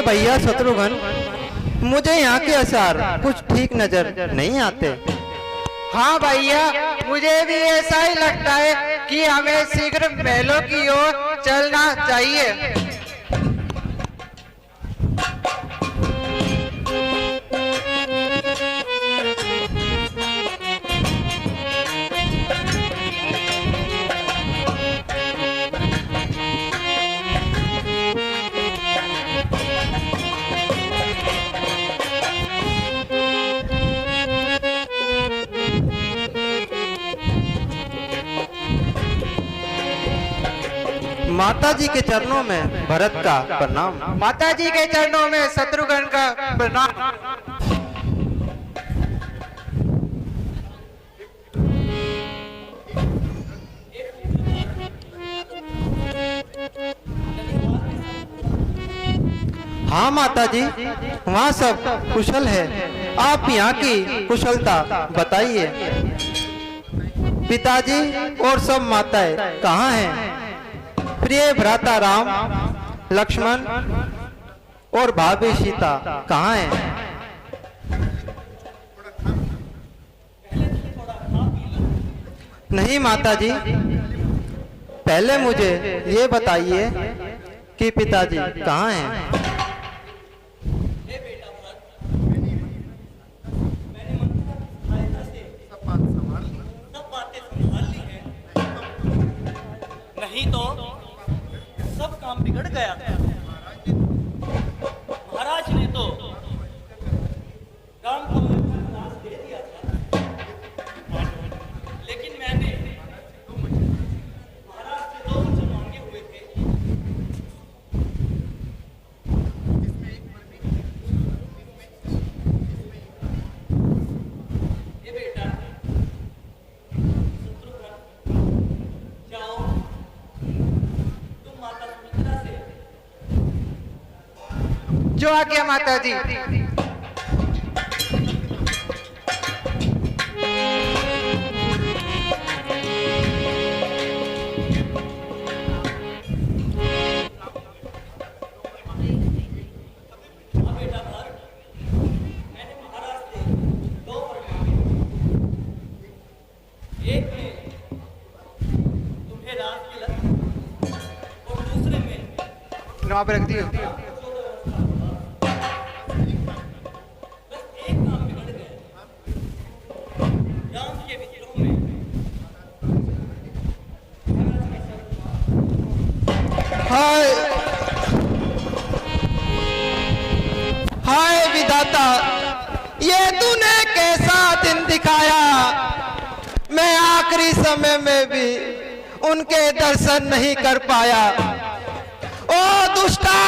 भैया शत्रुघ्न, मुझे यहाँ के आसार कुछ ठीक नजर नहीं आते। हाँ भैया, मुझे भी ऐसा ही लगता है कि हमें शीघ्र महलों की ओर चलना चाहिए। माता जी के चरणों में भरत का प्रणाम। माता जी के चरणों में शत्रुघ्न का प्रणाम। हाँ माता जी, वहाँ सब कुशल है। आप यहाँ की कुशलता बताइए। पिताजी और सब माताएं कहाँ हैं? प्रिय भ्राता राम, लक्ष्मण और भाभी सीता कहाँ हैं? नहीं माता जी, पहले मुझे ये बताइए कि पिताजी कहाँ हैं? नहीं तो सब काम बिगड़ गया। महाराज ने तो काम को नाश दे दिया था, लेकिन मैंने महाराज से 2 वचन मांगे हुए थे। जो आज्ञा माता जी। एक में तुम्हें राज की लत और दूसरे में वहां पे रख दियो। बस एक काम बिगड़ गया। राम के विद्रोह में हाय हाय विधाता, ये तूने कैसा दिन दिखाया। मैं आखिरी समय में भी उनके दर्शन नहीं कर पाया। ओ दुष्टा,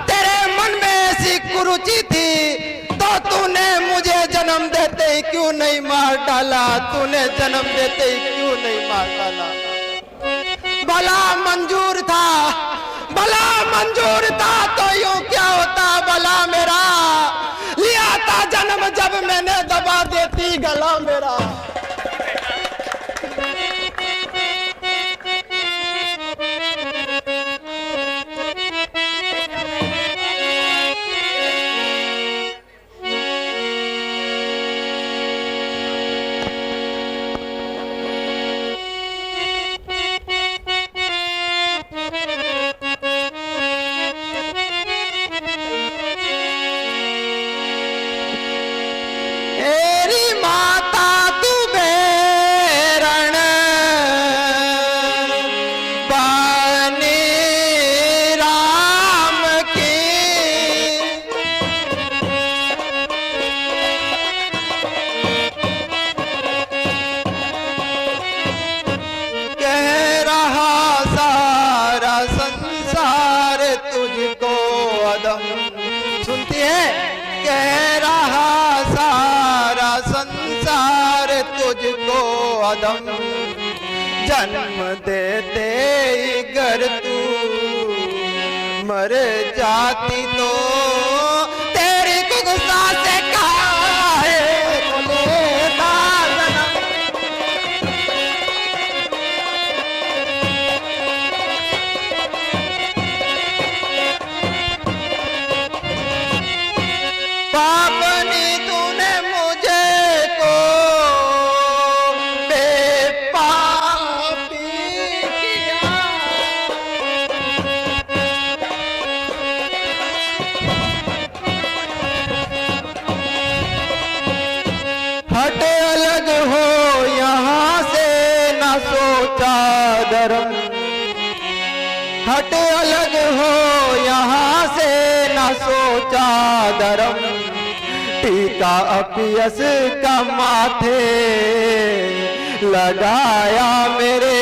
तेरे मन में ऐसी कुरुचि थी तो तूने मुझे जन्म देते ही क्यों नहीं मार डाला? तूने जन्म देते ही क्यों नहीं मार डाला? भला मंजूर था, भला मंजूर था तो यूं क्या होता भला मेरा? लिया था जन्म जब मैंने दबा देती गला मेरा। सुनती है? कह रहा सारा संसार तुझको अदम, जन्म देते ही गर तू मर जाती तो तेरी गुस्सा से काहे लेता जन्म। पापनी तूने मुझे को बेपापी किया। हट अलग हो यहाँ से ना सोचा धर्म, हट अलग हो यहाँ से ना सोचा धर्म। टीका अपयस का माथे लगाया मेरे,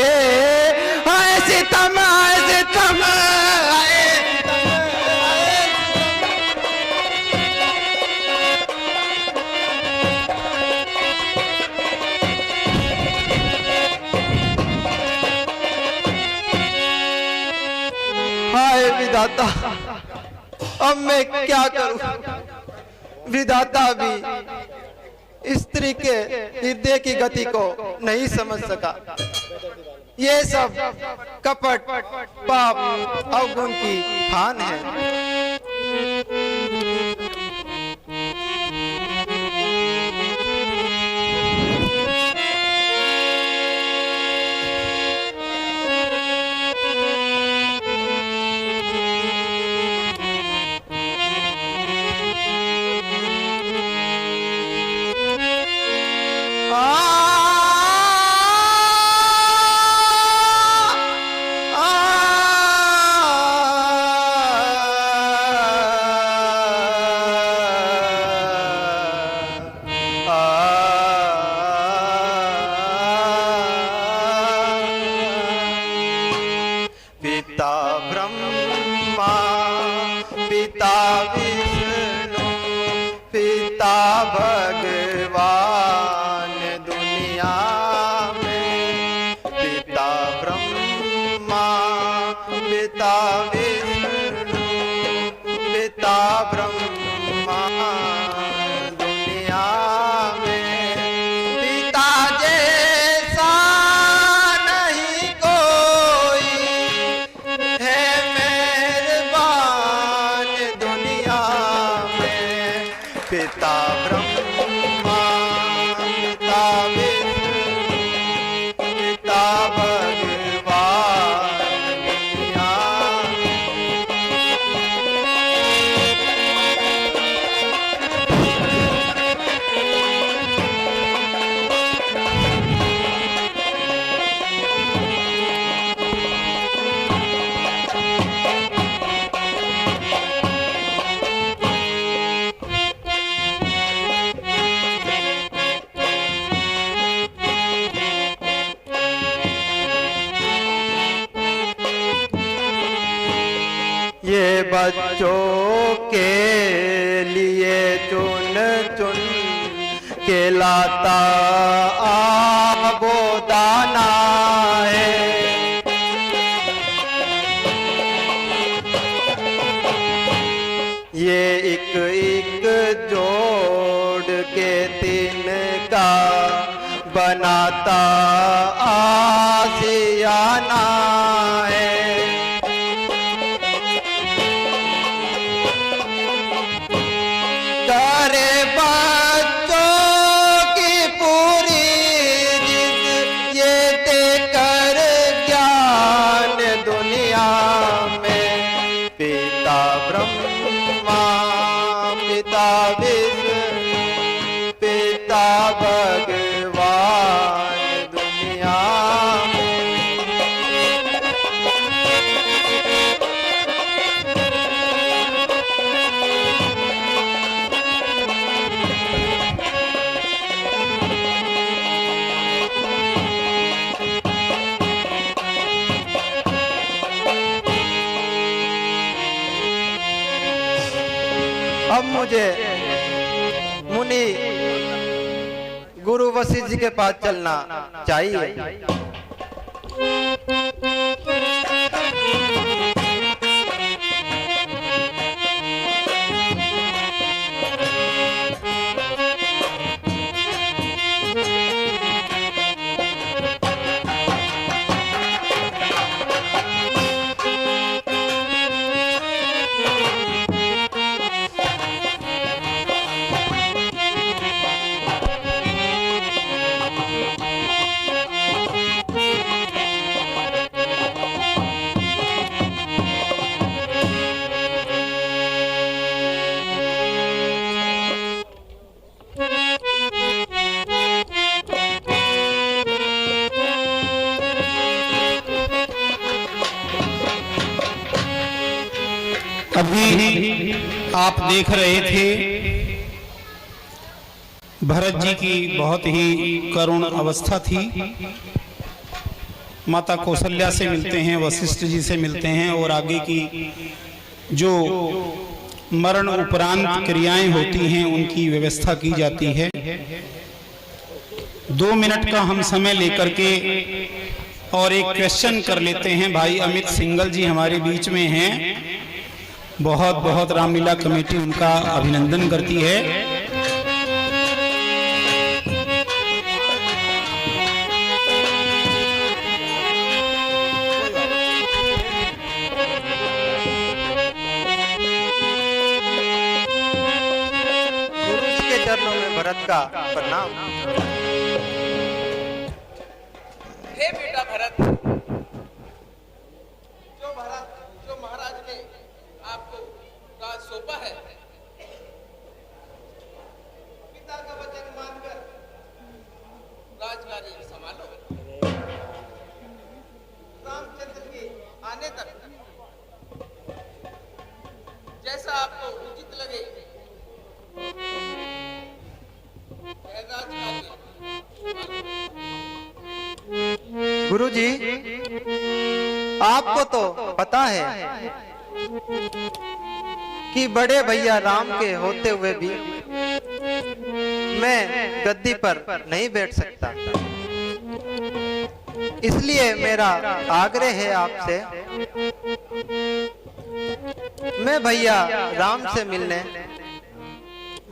हाय सितम हाय सितम हाय सितम हाय सितम। हाय विधाता, अब मैं क्या करूं? विधाता भी स्त्री के हृदय की गति को नहीं समझ सका। ये सब कपट पाप अवगुण की खान है। पिता ब्रह्मा पिता विष्णु पिता भगवान दुनिया में। पिता ब्रह्मा पिता विष्णु पिता ब्रह्मा पिता ब्रह्मा पिता विष्णु पिता भगवान मियाँ। ये बच्चों के लिए चुन चुन के लाता आबो दाना है। ये एक एक जोड़ के तीन का बनाता आसियाना है। करे बच्चों की पूरी जिद ये देकर ज्ञान दुनिया में। पिता ब्रह्मा पिता विष्णु पिता भगवान दुनिया में। अब मुझे मुनि गुरु वशिष्ठ जी के पास चलना चाहिए। अभी आप देख रहे थे भरत जी की बहुत ही करुण अवस्था थी। माता कौशल्या से मिलते हैं, वशिष्ठ जी से मिलते हैं और आगे की जो मरण उपरांत क्रियाएं होती हैं उनकी व्यवस्था की जाती है। 2 मिनट का हम समय लेकर के और एक क्वेश्चन कर लेते हैं। भाई अमित सिंगल जी हमारे बीच में हैं। बहुत बहुत रामलीला कमेटी उनका अभिनंदन करती है। गुरु जी के चरणों में भरत का प्रणाम। हे बेटा भरत, जो महाराज ने आपको राज सौंपा है, पिता का वचन मानकर राजकार्य संभालो। रामचंद्र के आने तक जैसा आपको उचित लगे राजकार्य। गुरु जी, आपको तो पता है कि बड़े भैया राम के होते हुए भी मैं गद्दी पर नहीं बैठ सकता। इसलिए मेरा आग्रह है आपसे, मैं भैया राम से मिलने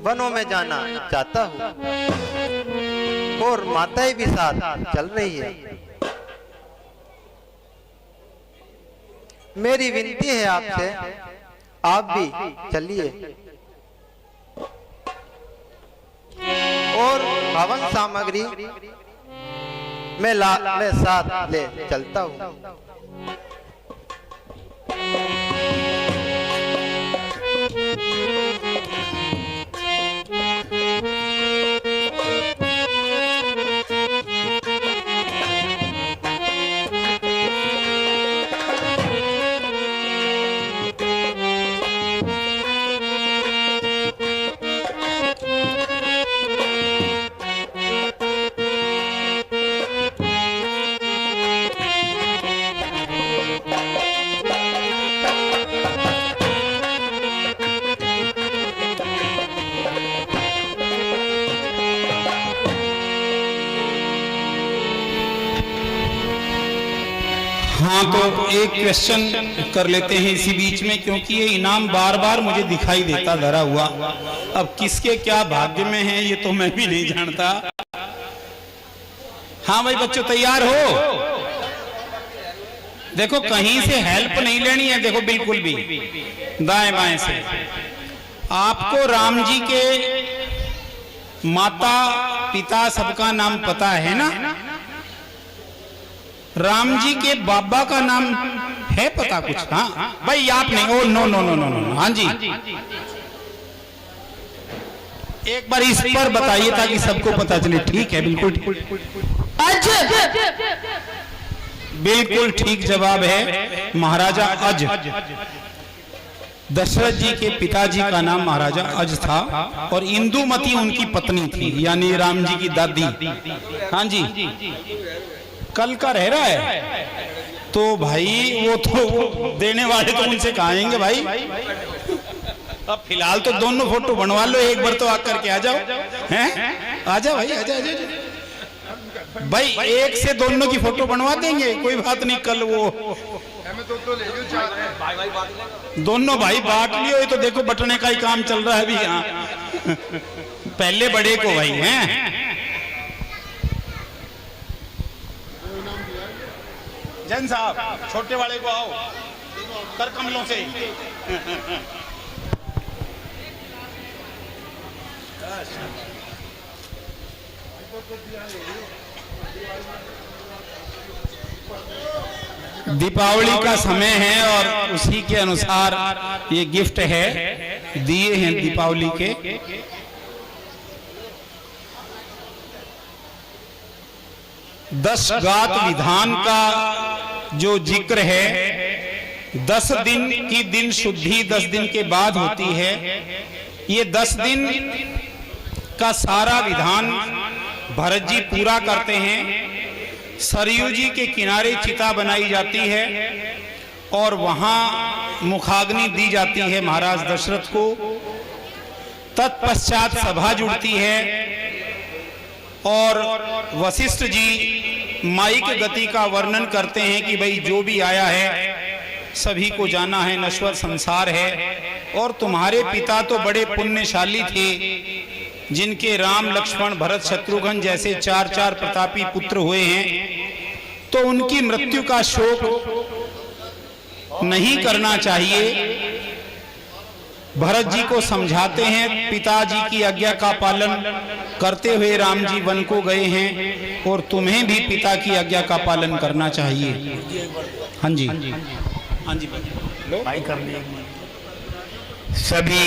वनों में जाना चाहता हूँ और माताएं भी साथ चल रही है। मेरी विनती है आपसे, आप भी चलिए। हवन सामग्री मैं साथ ले चलता हूँ। हाँ, तो एक क्वेश्चन कर लेते हैं इसी बीच में, क्योंकि ये इनाम बार बार मुझे दिखाई देता धरा हुआ। अब किसके क्या भाग्य में है ये तो मैं भी नहीं जानता। हाँ भाई बच्चों, तैयार हो? देखो कहीं से हेल्प नहीं लेनी है, देखो बिल्कुल भी दाएं बाएं से। आपको राम जी के माता पिता सबका नाम पता है ना? राम जी के बाबा का नाम है पता कुछ? हाँ भाई आप नहीं, oh no no no no no, हाँ जी एक बार इस पर बताइए ताकि सबको पता चले। ठीक है, बिल्कुल अज, बिल्कुल ठीक जवाब है महाराजा अज। दशरथ जी के पिताजी का नाम महाराजा अज था और इंदुमती उनकी पत्नी थी, यानी राम जी की दादी। हाँ जी, कल का रह रहा है तो भाई वो तो देने वाले तो उनसे कहेंगे भाई। अब फिलहाल तो दोनों फोटो बनवा लो, एक बार तो आकर के आ जाओ। हैं? आ जाओ भाई, आ जाओ भाई, एक से दोनों की फोटो बनवा देंगे, कोई बात नहीं। कल वो दोनों भाई बांट लियो, ये तो देखो बटने का ही काम चल रहा है अभी। यहाँ पहले बड़े को भाई हैं। जैन साहब छोटे वाले को आओ कर कमलों से। दीपावली का समय है और उसी के अनुसार ये गिफ्ट है, दिए हैं दीपावली के। दस गात विधान का जो जिक्र है, 10 दिन की दिन शुद्धि 10 दिन के बाद होती है। ये 10 दिन का सारा विधान भरत जी पूरा करते हैं। सरयू जी के किनारे चिता बनाई जाती है और वहां मुखाग्नि दी जाती है महाराज दशरथ को। तत्पश्चात सभा जुड़ती है और वशिष्ठ जी माइक गति का वर्णन करते हैं कि भाई जो भी आया है सभी को जाना है, नश्वर संसार है। और तुम्हारे पिता तो बड़े पुण्यशाली थे, जिनके राम लक्ष्मण भरत शत्रुघ्न जैसे 4 प्रतापी पुत्र हुए हैं, तो उनकी मृत्यु का शोक नहीं करना चाहिए। भरत जी को समझाते हैं, पिताजी की आज्ञा का पालन करते हुए राम जी वन को गए हैं और तुम्हें भी पिता की आज्ञा का पालन करना चाहिए। हाँ जी, हाँ जी भाई कर लिए। सभी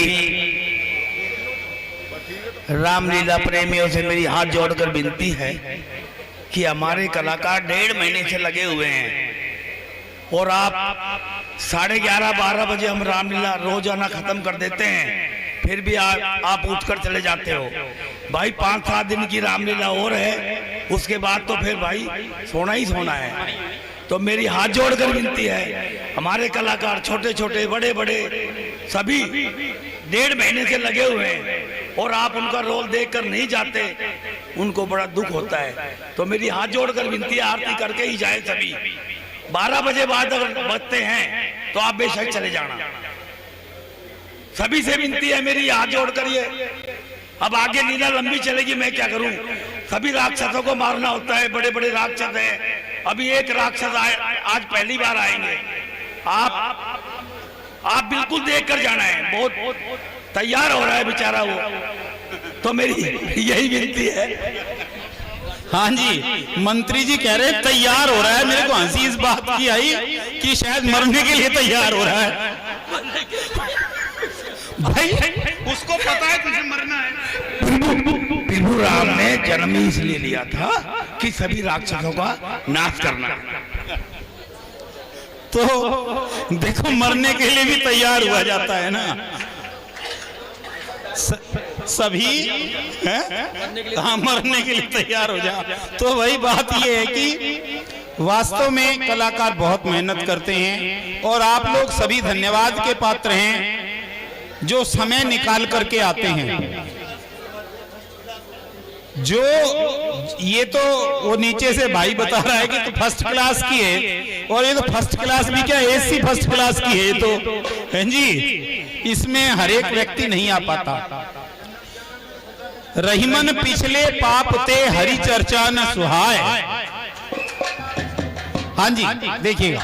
रामलीला प्रेमियों से मेरी हाथ जोड़कर विनती है कि हमारे कलाकार 1.5 महीने से लगे हुए हैं और आप 11:30-12 बजे हम रामलीला रोजाना खत्म कर देते हैं, फिर भी आप उठकर चले जाते हो। भाई 5-7 दिन की रामलीला और है, उसके बाद तो फिर भाई सोना ही सोना है। तो मेरी हाथ जोड़कर विनती है, हमारे कलाकार छोटे छोटे बड़े बड़े सभी 1.5 महीने से लगे हुए हैं और आप उनका रोल देखकर नहीं जाते, उनको बड़ा दुख होता है। तो मेरी हाथ जोड़कर विनती है, आरती करके ही जाए सभी। 12 बजे बाद अगर बचते हैं तो आप बेशक चले जाना। सभी से विनती है मेरी, हाथ जोड़कर। ये अब आगे लीला लंबी चलेगी, मैं क्या करूं। सभी राक्षसों को मारना होता है, बड़े बड़े राक्षस हैं। अभी एक राक्षस आज पहली बार आएंगे। आप बिल्कुल देख कर जाना है। बहुत तैयार हो रहा है बेचारा वो। तो मेरी यही विनती है। हाँ जी, मंत्री जी कह रहे तैयार हो रहा है। मेरे को हंसी इस बात की आई कि शायद मरने के लिए तैयार हो रहा है। भाई उसको पता है तुझे मरना है। प्रभु राम ने जन्म ही इसलिए लिया था कि सभी राक्षसों का नाश करना। तो देखो मरने के लिए भी तैयार हुआ जाता है ना। सभी हाँ मरने के लिए तैयार हो जा। तो वही बात ये है कि वास्तव में कलाकार बहुत मेहनत करते हैं और आप लोग सभी धन्यवाद के पात्र हैं जो समय निकाल करके आते हैं। जो ये तो वो नीचे से भाई बता रहा है कि तो फर्स्ट क्लास की है, और ये तो फर्स्ट क्लास भी क्या एसी फर्स्ट क्लास की है ये तो है जी। इसमें हर एक व्यक्ति नहीं आ पाता। रहीमन पिछले पाप ते हरि चर्चा न सुहाय। हाँ जी देखिएगा।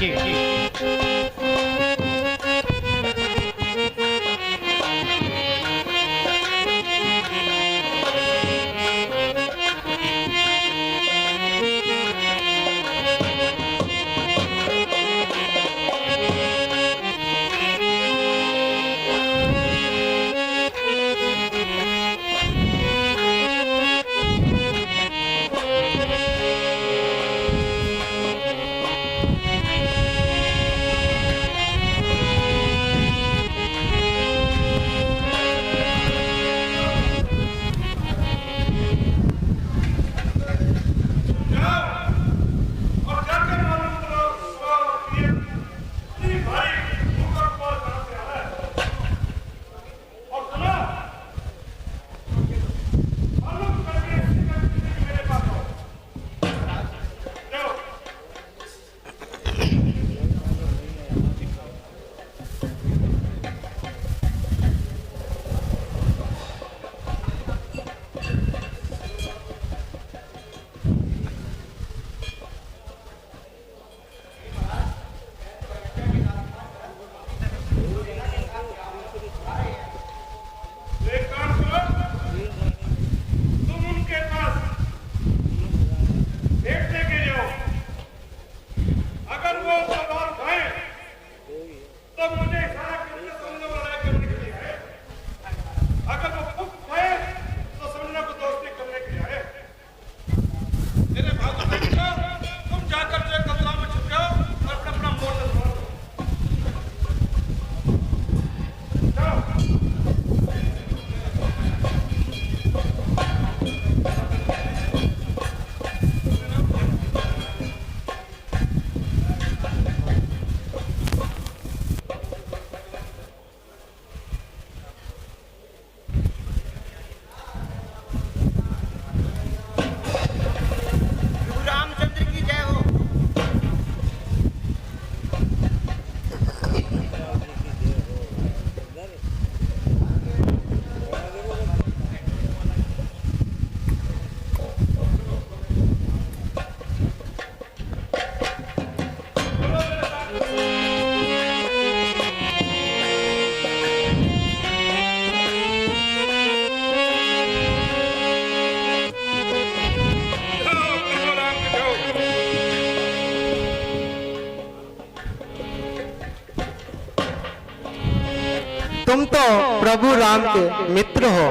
तुम तो प्रभु राम के मित्र हो,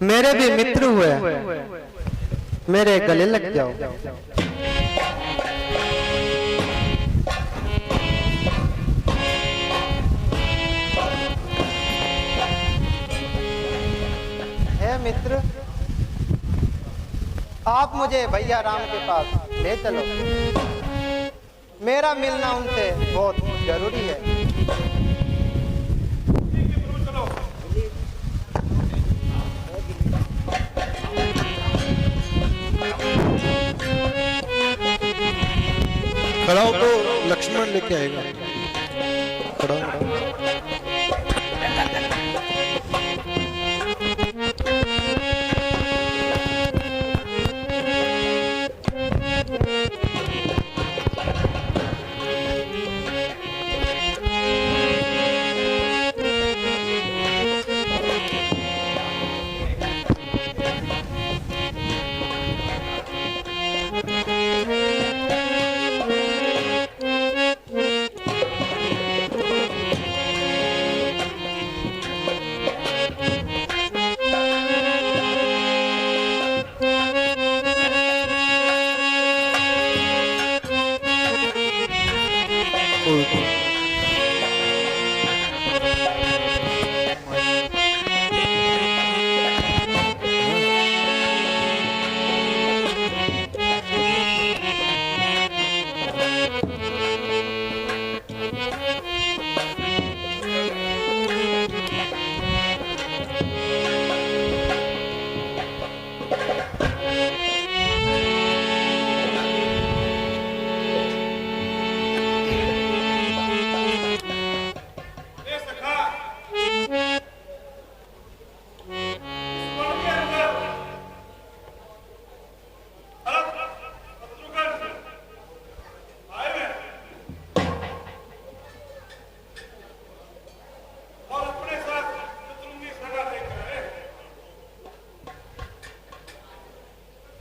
मेरे भी मित्र हुए, मेरे गले लग जाओ। हे मित्र, आप मुझे भैया राम के पास ले चलो। मेरा मिलना उनसे बहुत जरूरी है। खड़ा हो तो लक्ष्मण लेके आएगा। खड़ा हो।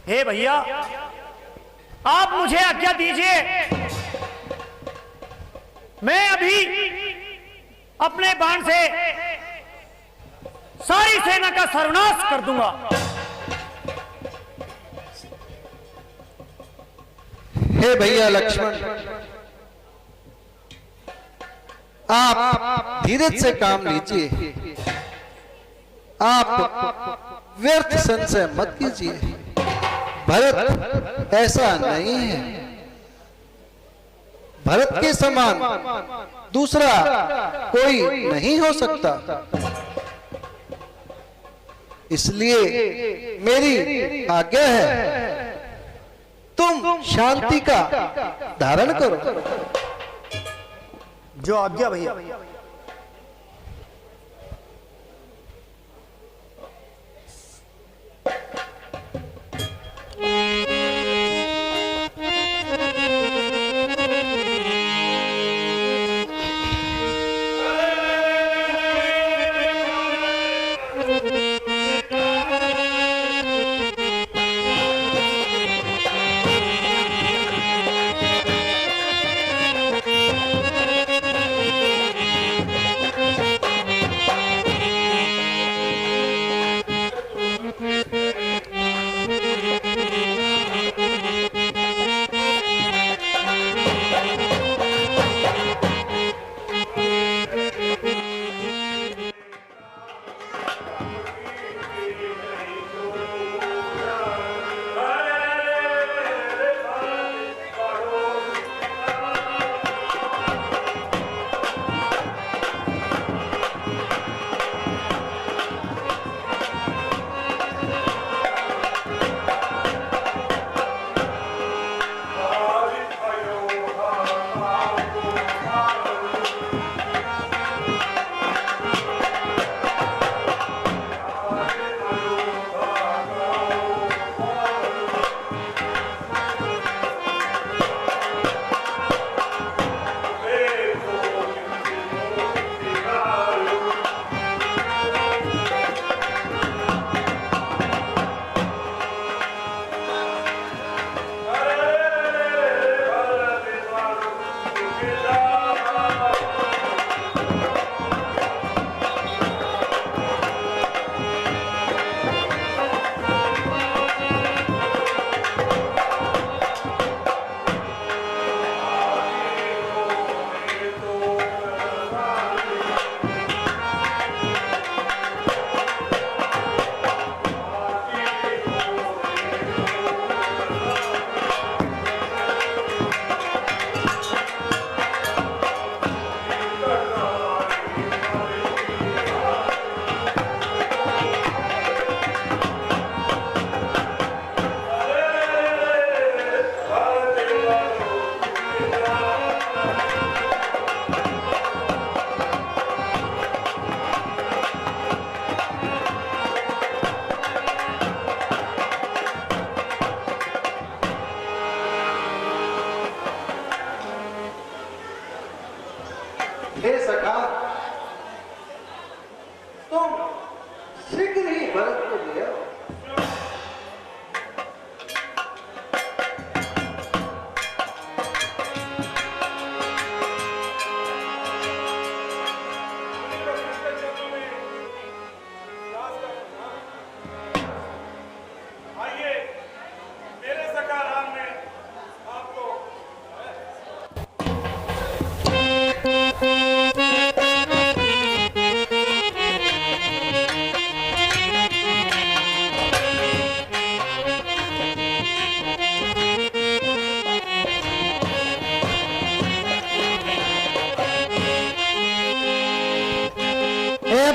हे भैया, आप मुझे आज्ञा दीजिए, मैं अभी अपने बाण से सारी सेना का सर्वनाश कर दूंगा। हे भैया लक्ष्मण, आप धीरज से काम लीजिए, आप व्यर्थ संशय मत कीजिए। भरत ऐसा नहीं है, भरत के समान दूसरा कोई नहीं हो सकता। इसलिए मेरी आज्ञा है, तुम शांति का धारण करो। जो आज्ञा भैया। हे सखा, तुम शीघ्र ही भरत को ले आओ।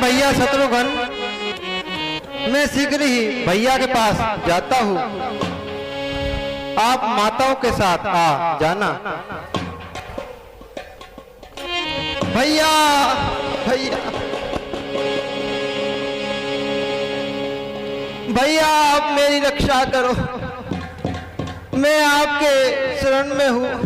भैया शत्रुघ्न, मैं शीघ्र ही भैया के पास जाता हूँ, आप माताओं के साथ आ जाना। भैया भैया भैया, आप मेरी रक्षा करो, मैं आपके शरण में हूँ।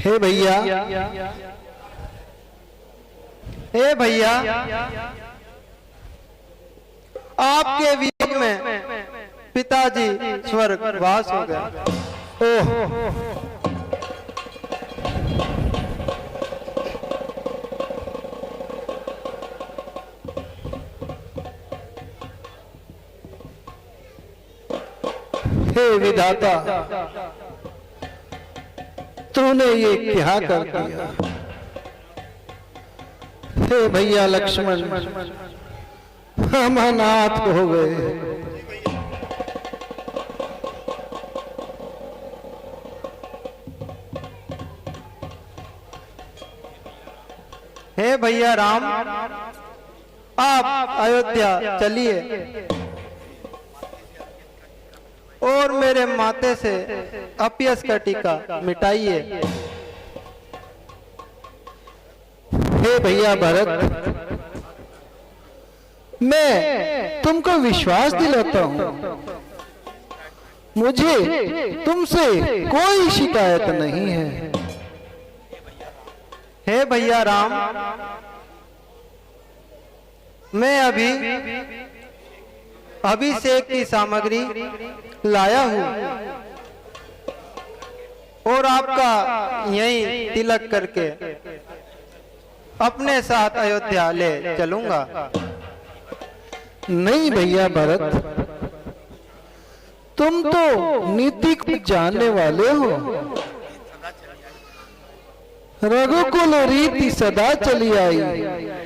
हे भैया, हे भैया, आपके वियोग में पिताजी स्वर्गवास हो गए। ओह, हे विधाता, तूने ये क्या कर दिया। हे भैया लक्ष्मण, हम अनाथ हो गए। हे भैया राम, आप अयोध्या चलिए और मेरे माथे से अपयस का टीका मिटाइए। हे भैया भरत, मैं तुमको विश्वास दिलाता हूं, मुझे तुमसे कोई शिकायत नहीं है। हे भैया राम, मैं अभिषेक की सामग्री लाया हूं और आपका यहीं तिलक करके अपने साथ अयोध्या ले चलूंगा। नहीं भैया भरत, तुम तो नीति को जानने वाले हो। रघुकुल रीति सदा चली आई,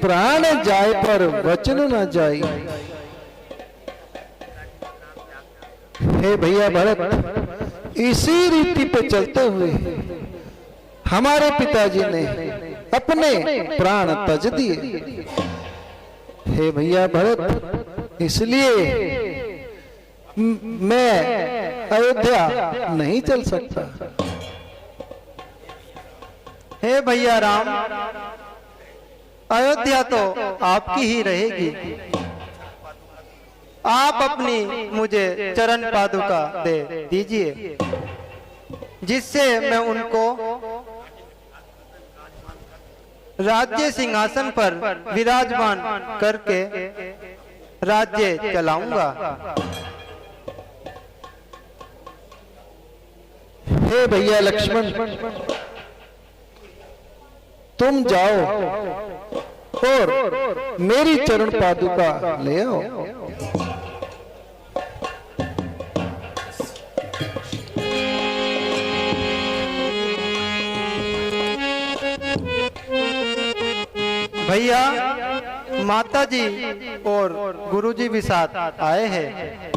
प्राण जाए पर वचन न जाई। हे भैया भरत, इसी रीति पे चलते हुए हमारे पिताजी ने अपने प्राण तज दिए। हे भैया भरत, इसलिए मैं अयोध्या नहीं चल सकता। हे भैया राम, अयोध्या तो आपकी ही रहेगी। आप अपनी मुझे चरण पादुका दे दीजिए, जिससे मैं उनको राज्य सिंहासन पर विराजमान करके राज्य चलाऊंगा। हे भैया लक्ष्मण, तुम जाओ और मेरी चरण पादुका ले आओ। भैया, माता जी और गुरुजी भी साथ आए हैं।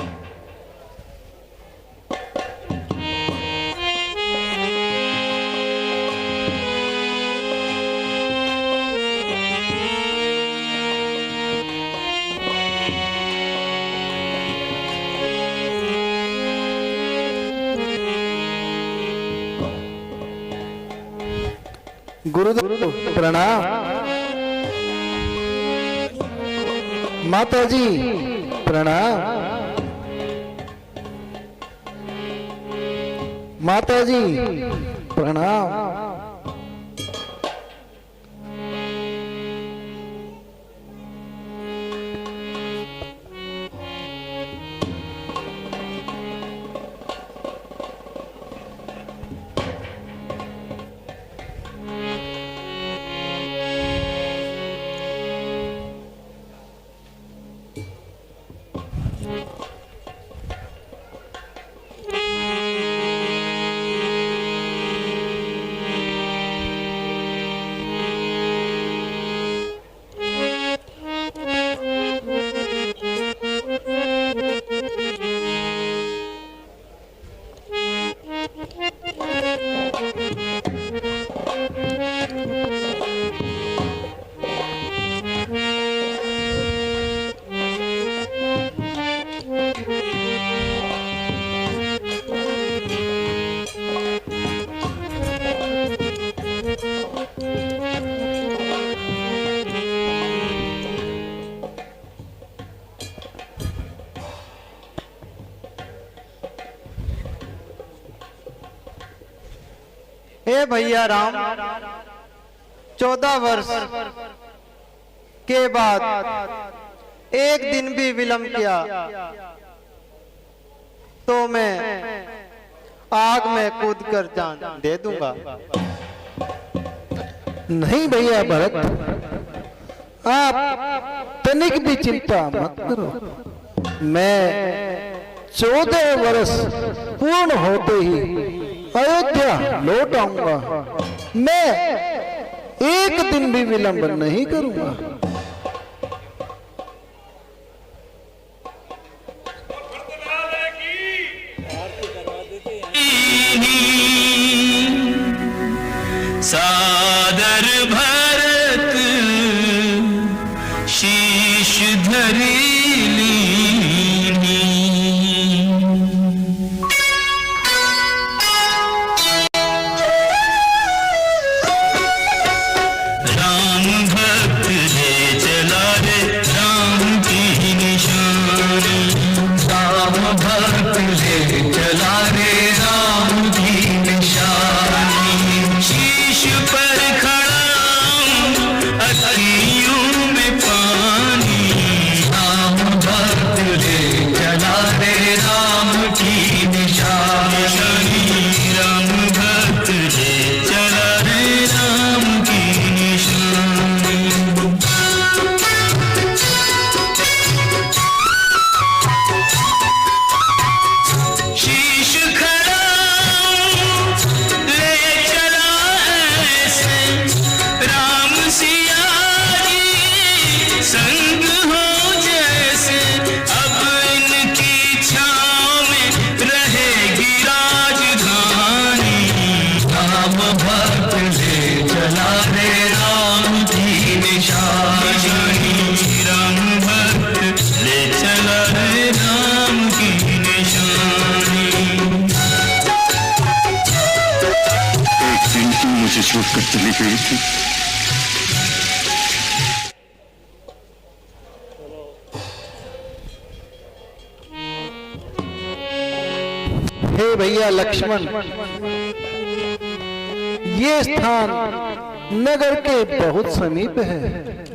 गुरुदेव प्रणाम। माता जी प्रणाम। माता जी प्रणाम। हे भैया राम, 14 वर्ष के बाद एक दिन भी विलंब किया तो मैं आग में कूद कर जान दे दूंगा। नहीं भैया भरत, आप तनिक भी चिंता मत करो। मैं 14 वर्ष पूर्ण होते ही अयोध्या लौट आऊंगा। मैं एक दिन भी विलंब नहीं करूंगा। सादर भरत शीश धरी लीनी, राम भक्त ले चला रे राम की निशानी, राम भक्त ले चला रे राम की निशानी, शीश पर खड़ा अखियों में पानी, राम भक्त ले चला रे राम की निशानी, राम भक्त ले चला रे राम की निशानी। शीश खड़ा ले चला ऐसे राम सिया जी संग हो जैसे, अब इनकी छाँव में रहेगी राजधानी, राम भक्त ले चला रे राम की निशानी, राम भक्त ले चला रे राम की निशानी। एक दिन तू मुझे छोड़कर चली गई थी, हे भैया लक्ष्मण, ये स्थान नगर के बहुत समीप है।